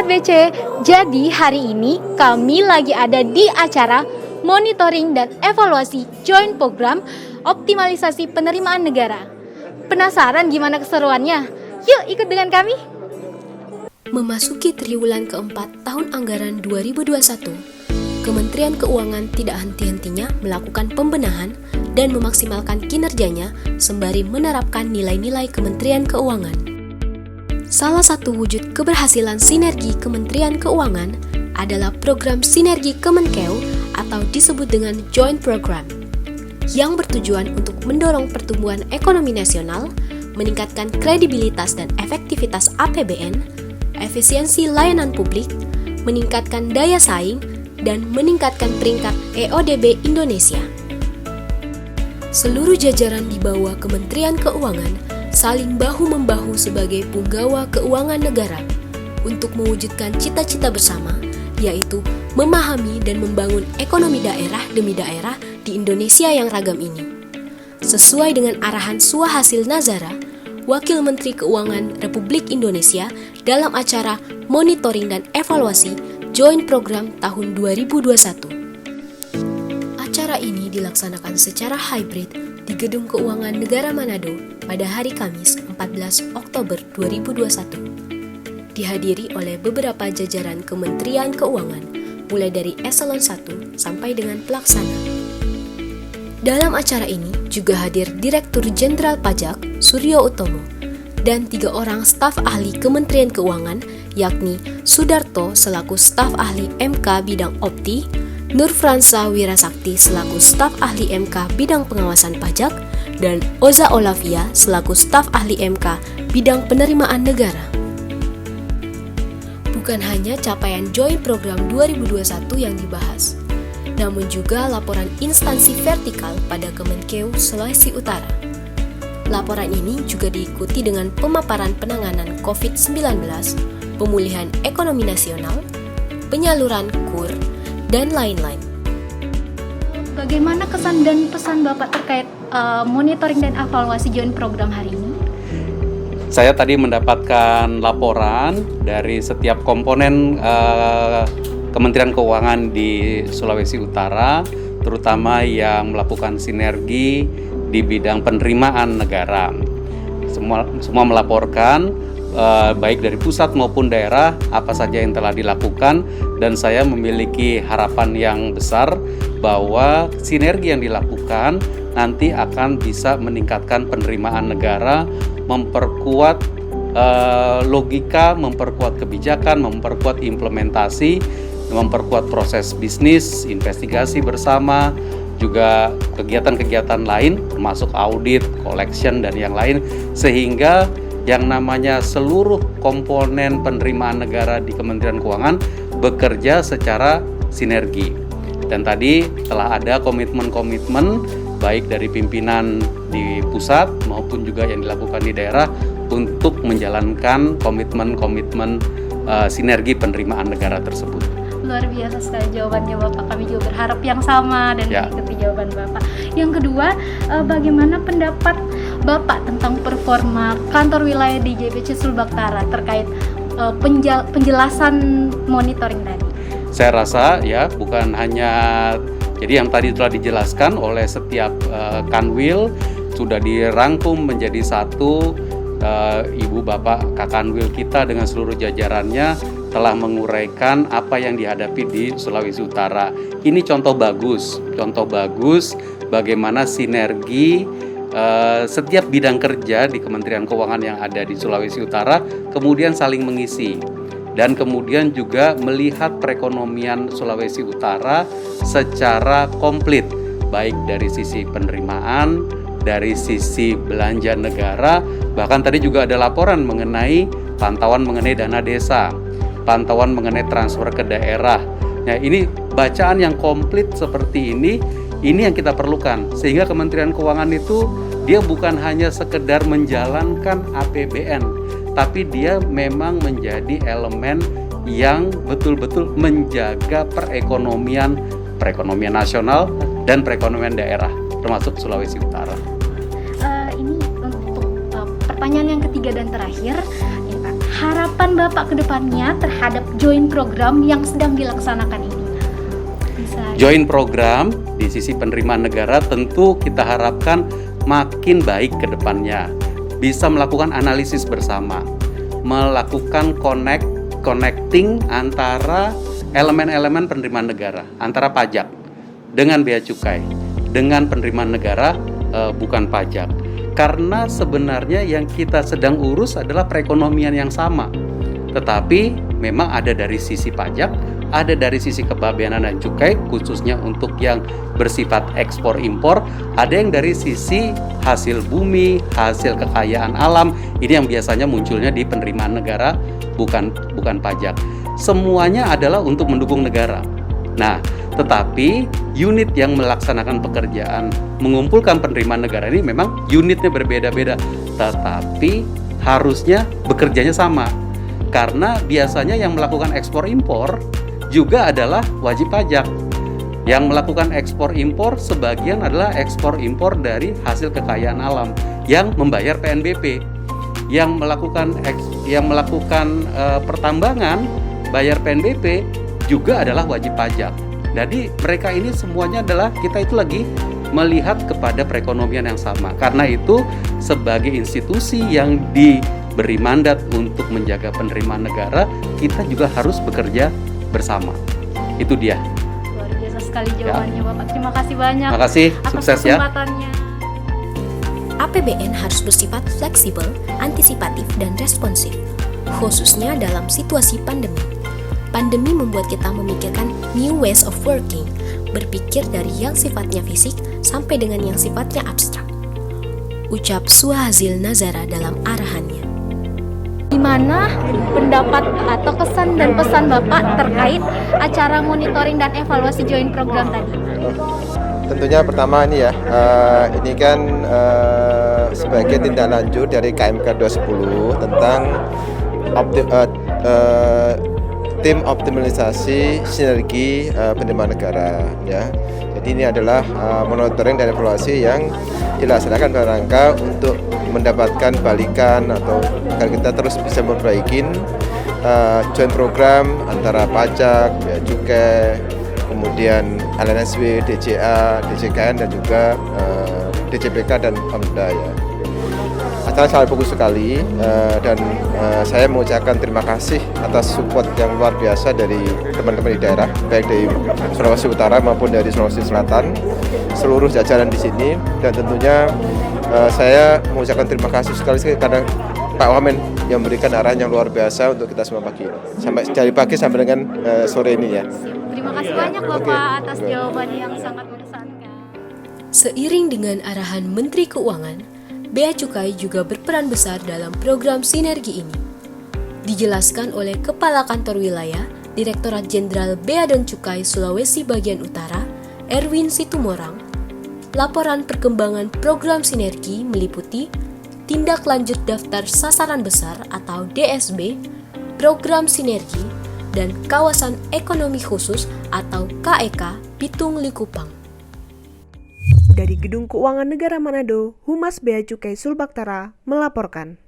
Sobat BC, jadi hari ini kami lagi ada di acara monitoring dan evaluasi joint program optimalisasi penerimaan negara. Penasaran gimana keseruannya? Yuk ikut dengan kami. Memasuki triwulan keempat tahun anggaran 2021, Kementerian Keuangan tidak henti-hentinya melakukan pembenahan dan memaksimalkan kinerjanya sembari menerapkan nilai-nilai Kementerian Keuangan. Salah satu wujud keberhasilan sinergi Kementerian Keuangan adalah program Sinergi Kemenkeu atau disebut dengan Joint Program, yang bertujuan untuk mendorong pertumbuhan ekonomi nasional, meningkatkan kredibilitas dan efektivitas APBN, efisiensi layanan publik, meningkatkan daya saing, dan meningkatkan peringkat EODB Indonesia. Seluruh jajaran di bawah Kementerian Keuangan saling bahu-membahu sebagai punggawa keuangan negara untuk mewujudkan cita-cita bersama, yaitu memahami dan membangun ekonomi daerah demi daerah di Indonesia yang ragam ini. Sesuai dengan arahan Suhasil Nazara, Wakil Menteri Keuangan Republik Indonesia dalam acara monitoring dan evaluasi Joint Program tahun 2021. Acara ini dilaksanakan secara hybrid di Gedung Keuangan Negara Manado pada hari Kamis 14 Oktober 2021. Dihadiri oleh beberapa jajaran Kementerian Keuangan, mulai dari eselon 1 sampai dengan pelaksana. Dalam acara ini juga hadir Direktur Jenderal Pajak Suryo Utomo dan 3 orang staf ahli Kementerian Keuangan, yakni Sudarto selaku staf ahli MK bidang Opti, Nur Fransa Wirasakti selaku staf ahli MK bidang pengawasan pajak, dan Oza Olavia selaku staf ahli MK bidang penerimaan negara. Bukan hanya capaian Joint Program 2021 yang dibahas, namun juga laporan instansi vertikal pada Kemenkeu Sulawesi Utara. Laporan ini juga diikuti dengan pemaparan penanganan COVID-19, pemulihan ekonomi nasional, penyaluran KUR, dan lain-lain. Bagaimana kesan dan pesan Bapak terkait monitoring dan evaluasi joint program hari ini? Saya tadi mendapatkan laporan dari setiap komponen Kementerian Keuangan di Sulawesi Utara, terutama yang melakukan sinergi di bidang penerimaan negara. Semua melaporkan baik dari pusat maupun daerah apa saja yang telah dilakukan, dan saya memiliki harapan yang besar bahwa sinergi yang dilakukan nanti akan bisa meningkatkan penerimaan negara, memperkuat logika, memperkuat kebijakan, memperkuat implementasi, memperkuat proses bisnis, investigasi bersama, juga kegiatan-kegiatan lain termasuk audit, collection, dan yang lain, sehingga yang namanya seluruh komponen penerimaan negara di Kementerian Keuangan bekerja secara sinergi. Dan tadi telah ada komitmen-komitmen baik dari pimpinan di pusat maupun juga yang dilakukan di daerah untuk menjalankan komitmen-komitmen sinergi penerimaan negara tersebut. Luar biasa sekali jawabannya Bapak, kami juga berharap yang sama dan mengikuti jawaban Bapak. Yang kedua, bagaimana pendapat Bapak tentang performa kantor wilayah di JBC Sulbaktara terkait penjelasan monitoring tadi? Saya rasa ya bukan hanya, jadi yang tadi telah dijelaskan oleh setiap kanwil sudah dirangkum menjadi satu. Ibu Bapak Kakanwil kita dengan seluruh jajarannya telah menguraikan apa yang dihadapi di Sulawesi Utara. Ini contoh bagus bagaimana sinergi setiap bidang kerja di Kementerian Keuangan yang ada di Sulawesi Utara kemudian saling mengisi, dan kemudian juga melihat perekonomian Sulawesi Utara secara komplit, baik dari sisi penerimaan, dari sisi belanja negara, bahkan tadi juga ada laporan mengenai pantauan mengenai dana desa, pantauan mengenai transfer ke daerah. Nah, ini bacaan yang komplit seperti ini yang kita perlukan, sehingga Kementerian Keuangan itu dia bukan hanya sekedar menjalankan APBN, tapi dia memang menjadi elemen yang betul-betul menjaga perekonomian nasional dan perekonomian daerah, termasuk Sulawesi Utara. Ini untuk pertanyaan yang ketiga dan terakhir, ya Pak. harapan Bapak ke depannya terhadap joint program yang sedang dilaksanakan ini. Joint program di sisi penerimaan negara tentu kita harapkan makin baik ke depannya. Bisa melakukan analisis bersama, melakukan connecting antara elemen-elemen penerimaan negara, antara pajak dengan bea cukai, dengan penerimaan negara bukan pajak. Karena sebenarnya yang kita sedang urus adalah perekonomian yang sama. Tetapi memang ada dari sisi pajak, ada dari sisi kepabeanan dan cukai, khususnya untuk yang bersifat ekspor impor, ada yang dari sisi hasil bumi, hasil kekayaan alam, ini yang biasanya munculnya di penerimaan negara, bukan pajak. Semuanya adalah untuk mendukung negara. Nah, tetapi unit yang melaksanakan pekerjaan mengumpulkan penerimaan negara ini memang unitnya berbeda-beda, tetapi harusnya bekerjanya sama. Karena biasanya yang melakukan ekspor impor juga adalah wajib pajak. Yang melakukan ekspor impor sebagian adalah ekspor impor dari hasil kekayaan alam yang membayar PNBP. Yang melakukan pertambangan bayar PNBP juga adalah wajib pajak. Jadi mereka ini semuanya adalah, kita itu lagi melihat kepada perekonomian yang sama. Karena itu sebagai institusi yang diberi mandat untuk menjaga penerimaan negara, kita juga harus bekerja bersama. Itu dia. Luar biasa sekali jawabannya Bapak. Terima kasih banyak. Terima kasih, sukses ya. Kesempatannya. APBN harus bersifat fleksibel, antisipatif, dan responsif, khususnya dalam situasi pandemi. Pandemi membuat kita memikirkan new ways of working, berpikir dari yang sifatnya fisik sampai dengan yang sifatnya abstrak. Ucap Suhazil Nazara dalam arahannya. Gimana pendapat atau kesan dan pesan Bapak terkait acara monitoring dan evaluasi joint program tadi? Tentunya pertama ini kan sebagai tindak lanjut dari KMK 210 tentang tim optimalisasi sinergi penerimaan negara ya. Jadi ini adalah monitoring dan evaluasi yang dilaksanakan dalam rangka untuk mendapatkan balikan atau agar kita terus bisa memperbaiki joint program antara pajak, bea cukai, kemudian LNSW, DJA, DJKN dan juga DJPK dan Pemda ya. Acara sangat bagus sekali dan saya mengucapkan terima kasih atas support yang luar biasa dari teman-teman di daerah, baik dari Sulawesi Utara maupun dari Sulawesi Selatan, seluruh jajaran di sini, dan tentunya saya mengucapkan terima kasih sekali karena Pak Wamen yang memberikan arahan yang luar biasa untuk kita semua pagi, sampai dari pagi sampai dengan sore ini ya. Terima kasih banyak Bapak atas jawabannya yang sangat mengesankan. Seiring dengan arahan Menteri Keuangan, Bea Cukai juga berperan besar dalam program sinergi ini. Dijelaskan oleh Kepala Kantor Wilayah, Direktorat Jenderal Bea dan Cukai Sulawesi Bagian Utara, Erwin Situmorang, laporan perkembangan program sinergi meliputi tindak lanjut daftar sasaran besar atau DSB, program sinergi, dan kawasan ekonomi khusus atau KEK Pitung Likupang. Dari Gedung Keuangan Negara Manado, Humas Bea Cukai Sulbaktara melaporkan.